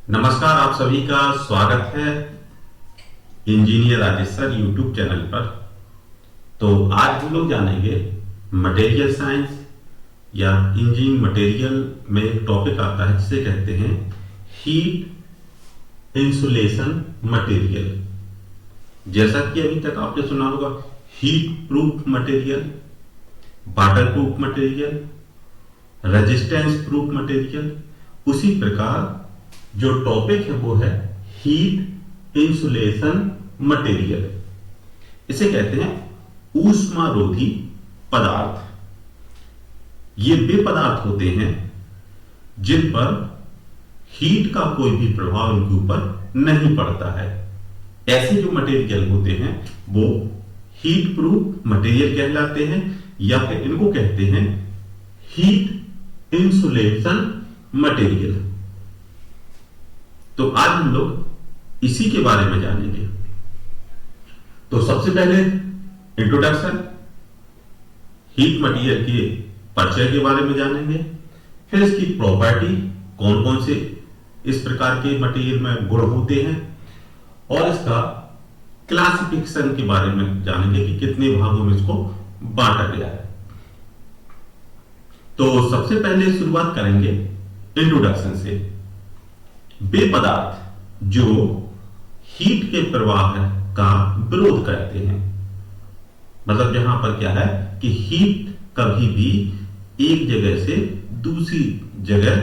नमस्कार, आप सभी का स्वागत है engineer Rajesh sir YouTube channel पर। तो आज हम लोग जानेंगे मटेरियल साइंस या इंजीनियरिंग मटेरियल में एक टॉपिक आता है जिसे कहते हैं हीट इंसुलेशन मटेरियल। जैसा कि अभी तक आपने सुना होगा heat proof material, water proof material, resistance proof material, उसी प्रकार जो टॉपिक है वो है हीट इंसुलेशन मटेरियल। इसे कहते हैं ऊष्मारोधी पदार्थ। ये वे पदार्थ होते हैं जिन पर हीट का कोई भी प्रभाव इनके ऊपर नहीं पड़ता है। ऐसे जो मटेरियल होते हैं वो हीट प्रूफ मटेरियल कहलाते हैं या फिर इनको कहते हैं हीट इंसुलेशन मटेरियल। तो आज हम लोग इसी के बारे में जानेंगे। तो सबसे पहले इंट्रोडक्शन, हीट मटेरियल के परिचय के बारे में जानेंगे, फिर इसकी प्रॉपर्टी, कौन कौन से इस प्रकार के मटेरियल में गुण होते हैं, और इसका क्लासिफिकेशन के बारे में जानेंगे कि कितने भागों में इसको बांटा गया है। तो सबसे पहले शुरुआत करेंगे इंट्रोडक्शन से। वे पदार्थ जो हीट के प्रवाह का विरोध करते हैं, मतलब जहां पर क्या है कि हीट कभी भी एक जगह से दूसरी जगह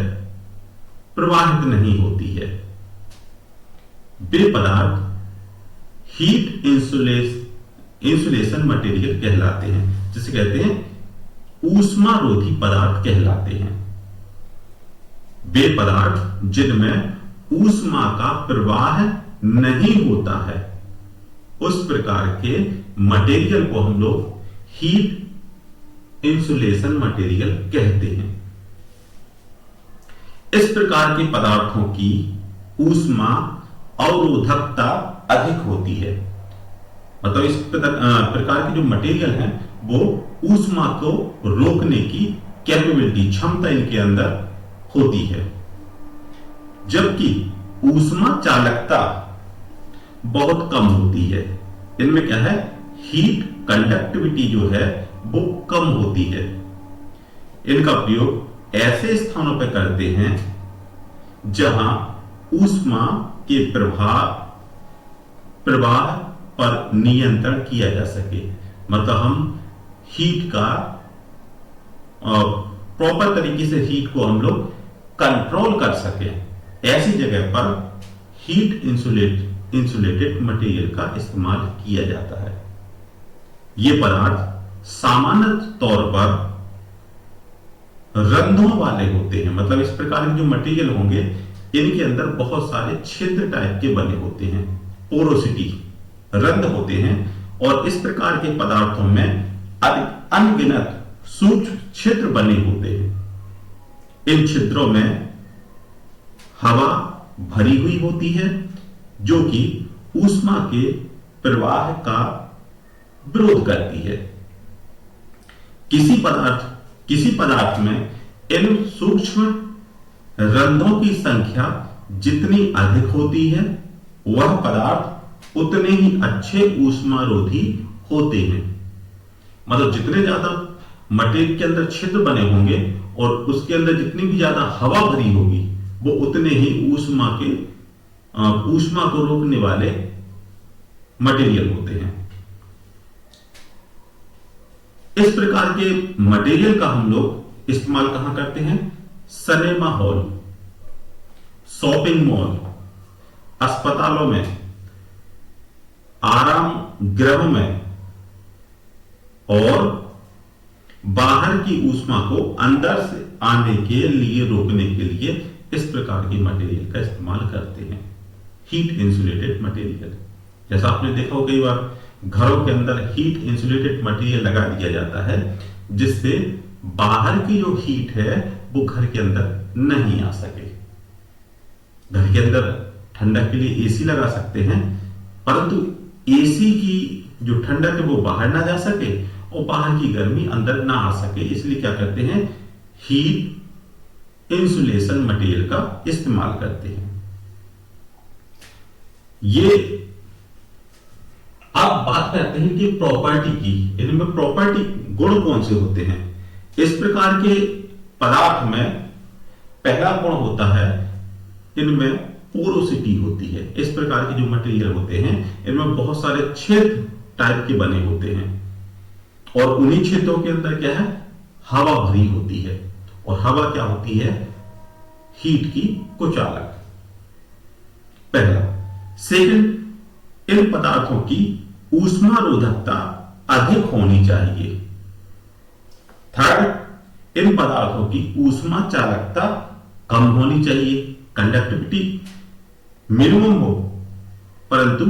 प्रवाहित नहीं होती है, वे पदार्थ हीट इंसुलेशन मटेरियल कहलाते हैं, जिसे कहते हैं ऊष्मारोधी पदार्थ कहलाते हैं। वे पदार्थ जिनमें ऊष्मा का प्रवाह नहीं होता है, उस प्रकार के मटेरियल को हम लोग हीट इंसुलेशन मटेरियल कहते हैं। इस प्रकार के पदार्थों की ऊष्मा अवरोधकता अधिक होती है, मतलब इस प्रकार के जो मटेरियल हैं वो ऊष्मा को रोकने की कैपेबिलिटी, क्षमता इनके अंदर होती है, जबकि ऊष्मा चालकता बहुत कम होती है। इनमें क्या है, हीट कंडक्टिविटी जो है वो कम होती है। इनका प्रयोग ऐसे स्थानों पर करते हैं जहां ऊष्मा के प्रवाह पर नियंत्रण किया जा सके, मतलब हम हीट का प्रॉपर तरीके से हीट को हम लोग कंट्रोल कर सके। ऐसी जगह पर हीट इंसुलेटेड मटेरियल का इस्तेमाल किया जाता है। ये पदार्थ सामान्य तौर पर रंध्रों वाले होते हैं, मतलब इस प्रकार के जो मटेरियल होंगे इनके अंदर बहुत सारे छिद्र टाइप के बने होते हैं, पोरोसिटी, रंध्र होते हैं, और इस प्रकार के पदार्थों में अनगिनत सूक्ष्म छिद्र बने होते हैं। इन छिद्रों में हवा भरी हुई होती है जो कि ऊष्मा के प्रवाह का विरोध करती है। किसी पदार्थ में इन सूक्ष्म रंध्रों की संख्या जितनी अधिक होती है वह पदार्थ उतने ही अच्छे ऊष्मारोधी होते हैं। मतलब जितने ज्यादा मटेरियल के अंदर छिद्र बने होंगे और उसके अंदर जितनी भी ज्यादा हवा भरी होगी वो उतने ही ऊष्मा को रोकने वाले मटेरियल होते हैं। इस प्रकार के मटेरियल का हम लोग इस्तेमाल कहां करते हैं? सिनेमा हॉल, शॉपिंग मॉल, अस्पतालों में, आराम गृह में, और बाहर की ऊष्मा को अंदर से आने के लिए रोकने के लिए इस प्रकार की मटेरियल का इस्तेमाल करते हैं, हीट इंसुलेटेड मटेरियल। जैसा आपने देखा हो कई बार घरों के अंदर हीट इंसुलेटेड मटेरियल लगा दिया जाता है जिससे बाहर की जो हीट है वो घर के अंदर नहीं आ सके। घर के अंदर ठंडक के लिए एसी लगा सकते हैं, परंतु एसी की जो ठंडक है वो बाहर ना जा सके और बाहर की गर्मी अंदर ना आ सके, इसलिए क्या करते हैं, हीट इंसुलेशन मटेरियल का इस्तेमाल करते हैं। ये अब बात करते हैं कि प्रॉपर्टी की, इनमें प्रॉपर्टी गुण कौन से होते हैं। इस प्रकार के पदार्थ में पहला गुण होता है, इनमें पोरोसिटी होती है। इस प्रकार के जो मटेरियल होते हैं इनमें बहुत सारे छेद टाइप के बने होते हैं और उन्हीं छेदों के अंदर क्या है, हवा भरी होती है। और हवा क्या होती है, हीट की कुचालक। पहला। सेकंड, इन पदार्थों की ऊष्मारोधकता अधिक होनी चाहिए। थर्ड, इन पदार्थों की ऊष्मा चालकता कम होनी चाहिए, कंडक्टिविटी मिनिमम हो, परंतु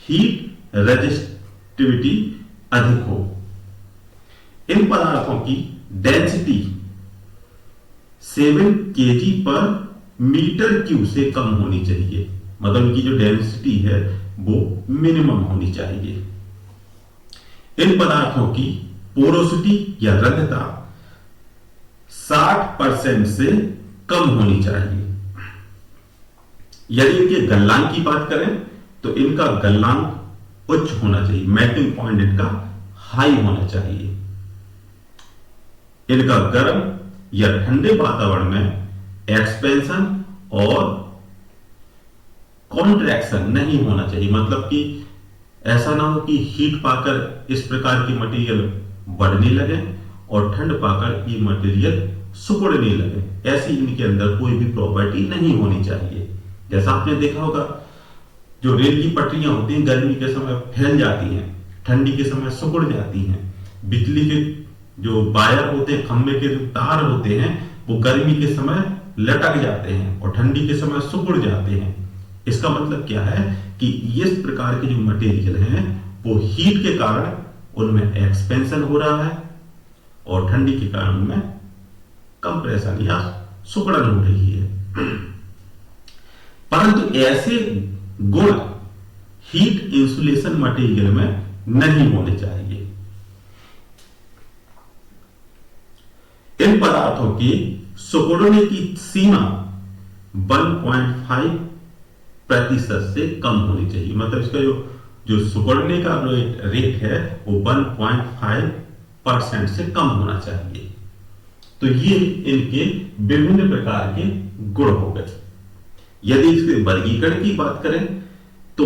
हीट रेजिस्टिविटी अधिक हो। इन पदार्थों की डेंसिटी 7 kg पर मीटर क्यूब से कम होनी चाहिए, मतलब इनकी जो डेंसिटी है वो मिनिमम होनी चाहिए। इन पदार्थों की पोरोसिटी या रंध्रता 60% से कम होनी चाहिए। यदि इनके गलनांक की बात करें तो इनका गलनांक उच्च होना चाहिए, मेल्टिंग पॉइंट इनका हाई होना चाहिए। इनका गर्म या ठंडे वातावरण में एक्सपेंशन और कॉन्ट्रैक्शन नहीं होना चाहिए, मतलब कि ऐसा ना हो कि हीट पाकर इस प्रकार की मटेरियल बढ़ने लगे और ठंड पाकर ये मटेरियल सिकुड़ने लगे। ऐसी इनके अंदर कोई भी प्रॉपर्टी नहीं होनी चाहिए। जैसा आपने देखा होगा, जो रेल की पटरियां होती हैं गर्मी के समय फैल जाती हैं, ठंडी के समय सिकुड़ जाती हैं। बिजली के जो वायर होते हैं, खंभे के जो तार होते हैं, वो गर्मी के समय लटक जाते हैं और ठंडी के समय सिकुड़ जाते हैं। इसका मतलब क्या है कि इस प्रकार के जो मटेरियल हैं वो हीट के कारण उनमें एक्सपेंशन हो रहा है और ठंडी के कारण उनमें कंप्रेशन या सिकुड़न हो रही है। परंतु ऐसे गुण हीट इंसुलेशन मटेरियल में नहीं होने चाहिए। इन पदार्थों की सिकुड़ने की सीमा 1.5% से कम होनी चाहिए, मतलब इसका जो सिकुड़ने का रेट है वो 1.5% से कम होना चाहिए। तो ये इनके विभिन्न प्रकार के गुण हो गए। यदि इसके वर्गीकरण की बात करें तो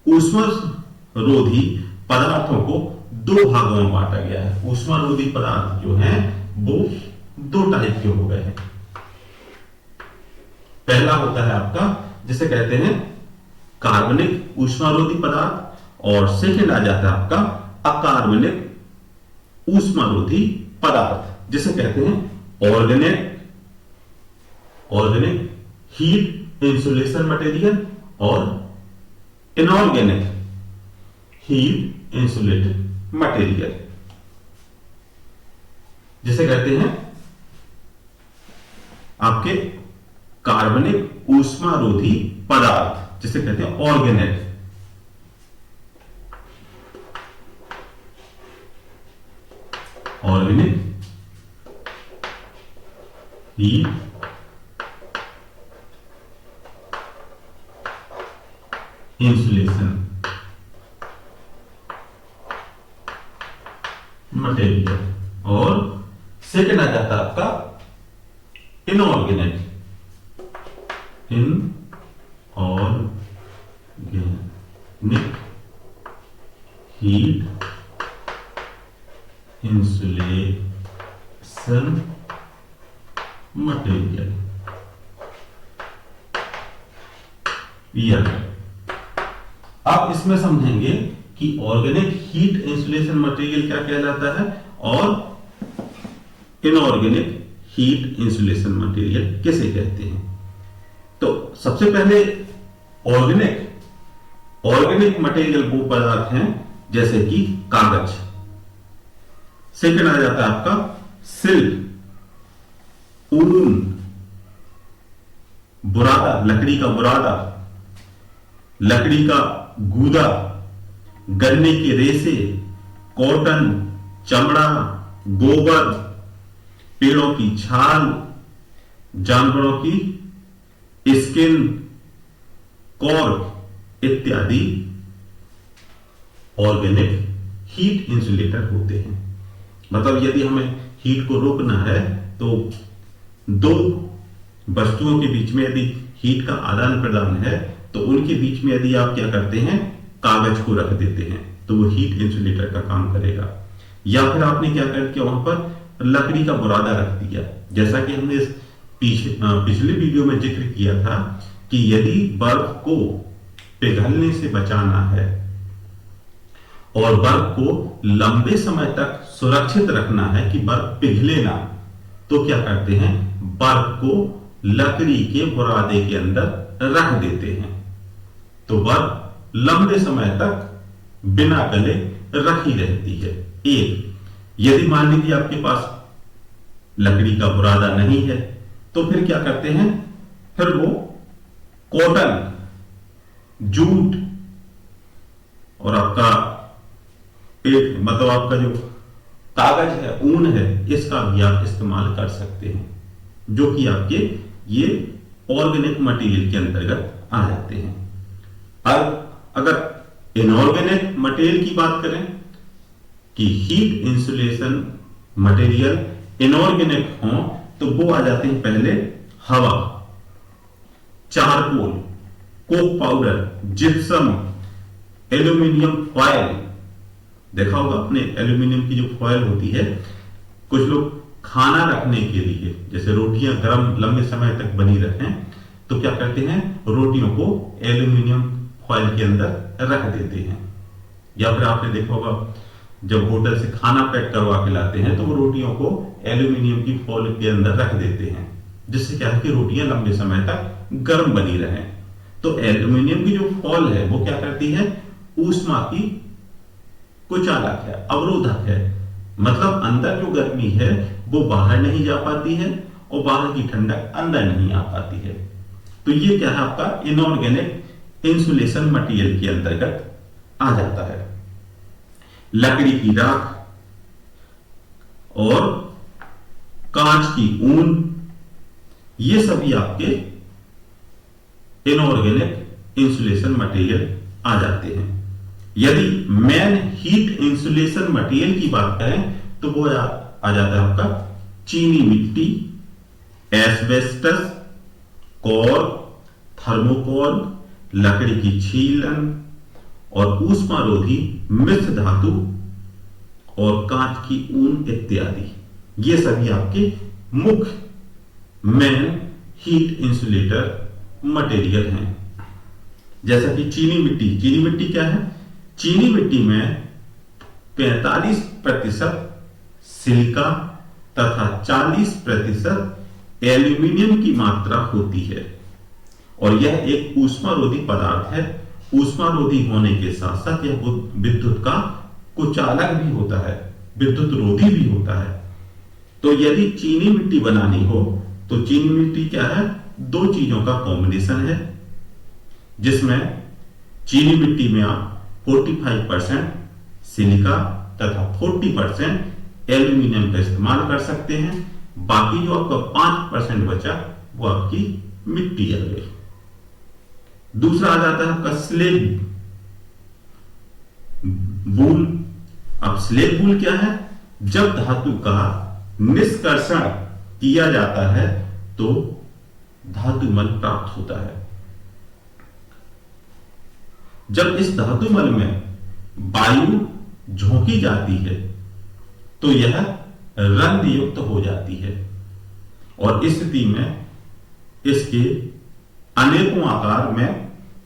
ऊष्मारोधी पदार्थों को दो भागों में बांटा गया है। ऊष्मारोधी पदार्थ जो हैं वो दो टाइप के हो गए हैं। पहला होता है आपका जिसे कहते हैं कार्बनिक ऊष्मारोधी पदार्थ और सेकंड आ जाता है आपका अकार्बनिक ऊष्मारोधी पदार्थ जिसे कहते हैं ऑर्गेनिक हीट इंसुलेशन मटेरियल और इनऑर्गेनिक हीट इंसुलेटेड मटेरियल जिसे कहते हैं आपके कार्बनिक ऊष्मारोधी पदार्थ जिसे कहते हैं ऑर्गेनिक हीट इंसुलेशन मटेरियल और सेकेंड आ जाता है आपका इनऑर्गेनिक हीट इंसुलेशन मटेरियल। अब इसमें समझेंगे कि ऑर्गेनिक हीट इंसुलेशन मटेरियल क्या कहलाता है और इनऑर्गेनिक हीट इंसुलेशन मटेरियल किसे कहते हैं। तो सबसे पहले ऑर्गेनिक मटेरियल वो पदार्थ हैं जैसे कि कागज। सेकंड आ जाता है आपका सिल्क, ऊन, बुरादा, लकड़ी का बुरादा, लकड़ी का गूदा, गन्ने के रेशे, कॉटन, चमड़ा, गोबर, पेड़ों की छाल, जानवरों की स्किन, कॉर्क, इत्यादि ऑर्गेनिक हीट इंसुलेटर होते हैं। मतलब यदि हमें हीट को रोकना है तो दो वस्तुओं के बीच में यदि हीट का आदान प्रदान है तो उनके बीच में यदि आप क्या करते हैं, कागज को रख देते हैं, तो वो हीट इंसुलेटर का काम करेगा। या फिर आपने क्या कर किया, वहां पर लकड़ी का बुरादा रख दिया। जैसा कि हमने पिछले वीडियो में जिक्र किया था कि यदि बर्फ को पिघलने से बचाना है और बर्फ को लंबे समय तक सुरक्षित रखना है कि बर्फ पिघले ना, तो क्या करते हैं, बर्फ को लकड़ी के बुरादे के अंदर रख देते हैं, तो बर्फ लंबे समय तक बिना गले रखी रहती है। एक, यदि मान लीजिए आपके पास लकड़ी का बुरादा नहीं है तो फिर क्या करते हैं, फिर वो कॉटन, जूट और आपका एक मतलब आपका जो कागज है, ऊन है, इसका भी आप इस्तेमाल कर सकते हैं, जो कि आपके ये ऑर्गेनिक मटेरियल के अंतर्गत आ जाते हैं। अब अगर इनऑर्गेनिक मटेरियल की बात करें कि हीट इंसुलेशन मटेरियल इनऑर्गेनिक हो तो वो आ जाते हैं पहले हवा, charcoal, Coke powder, gypsum, aluminium foil. देखा होगा आपने एल्यूमिनियम की जो फॉयल होती है, कुछ लोग खाना रखने के लिए, जैसे रोटियां गर्म लंबे समय तक बनी रहें तो क्या करते हैं, रोटियों को एल्यूमिनियम फॉयल के अंदर रख देते हैं। या फिर आपने देखा होगा जब होटल से खाना पैक करवा के लाते हैं तो वो रोटियों को एल्यूमिनियम की फॉयल के अंदर रख देते हैं, जिससे क्या है कि रोटियां लंबे समय तक गर्म बनी रहें। तो एल्यूमिनियम की जो फॉयल है वो क्या करती है, ऊष्मा की कुचालक है, अवरोधक है। मतलब अंदर जो गर्मी है वो बाहर नहीं जा पाती है और बाहर की ठंडक अंदर नहीं आ पाती है। तो ये क्या है, आपका इनऑर्गेनिक इंसुलेशन मटेरियल के अंतर्गत आ जाता है। लकड़ी की राख और कांच की ऊन, ये सभी आपके इनऑर्गेनिक इंसुलेशन मटेरियल आ जाते हैं। यदि मेन हीट इंसुलेशन मटेरियल की बात करें तो वो आ जाता है आपका चीनी मिट्टी, एस्बेस्टस, कॉर्क, थर्मोकोल, लकड़ी की छीलन और ऊष्मारोधी मिश्र धातु और कांच की ऊन इत्यादि, ये सभी आपके मुख्य मेन हीट इंसुलेटर मटेरियल हैं। जैसा कि चीनी मिट्टी क्या है, चीनी मिट्टी में 45% सिलिका तथा 40% एल्यूमिनियम की मात्रा होती है और यह एक ऊष्मारोधी पदार्थ है। ऊष्मारोधी होने के साथ साथ यह विद्युत का कुचालक भी होता है, विद्युत रोधी भी होता है। तो यदि चीनी मिट्टी बनानी हो तो चीनी मिट्टी क्या है, दो चीजों का कॉम्बिनेशन है, जिसमें चीनी मिट्टी में आप 45% सिलिका तथा 40% एल्यूमिनियम का इस्तेमाल कर सकते हैं। बाकी जो आपका 5% बचा वो आपकी मिट्टी आ गई। दूसरा आ जाता है आपका स्लेग वूल। अब स्लेग वूल क्या है, जब धातु का निष्कर्षण किया जाता है तो धातुमल प्राप्त होता है। जब इस धातुमल में वायु झोंकी जाती है तो यह रंग युक्त हो जाती है और इस स्थिति में इसके अनेकों आकार में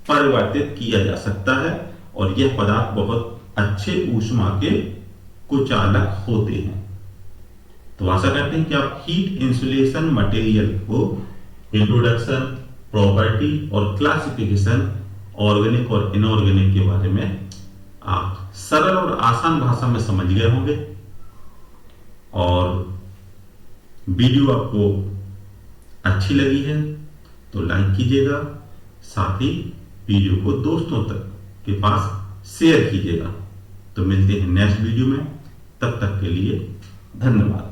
परिवर्तित किया जा सकता है और यह पदार्थ बहुत अच्छे ऊष्मा के कुचालक होते हैं। तो आशा करते हैं कि आप हीट इंसुलेशन मटेरियल को इंट्रोडक्शन, प्रॉपर्टी और क्लासिफिकेशन ऑर्गेनिक और इनऑर्गेनिक के बारे में आप सरल और आसान भाषा में समझ गए होंगे। और वीडियो आपको अच्छी लगी है तो लाइक कीजिएगा, साथ ही वीडियो को दोस्तों तक के पास शेयर कीजिएगा। तो मिलते हैं नेक्स्ट वीडियो में, तब तक के लिए धन्यवाद।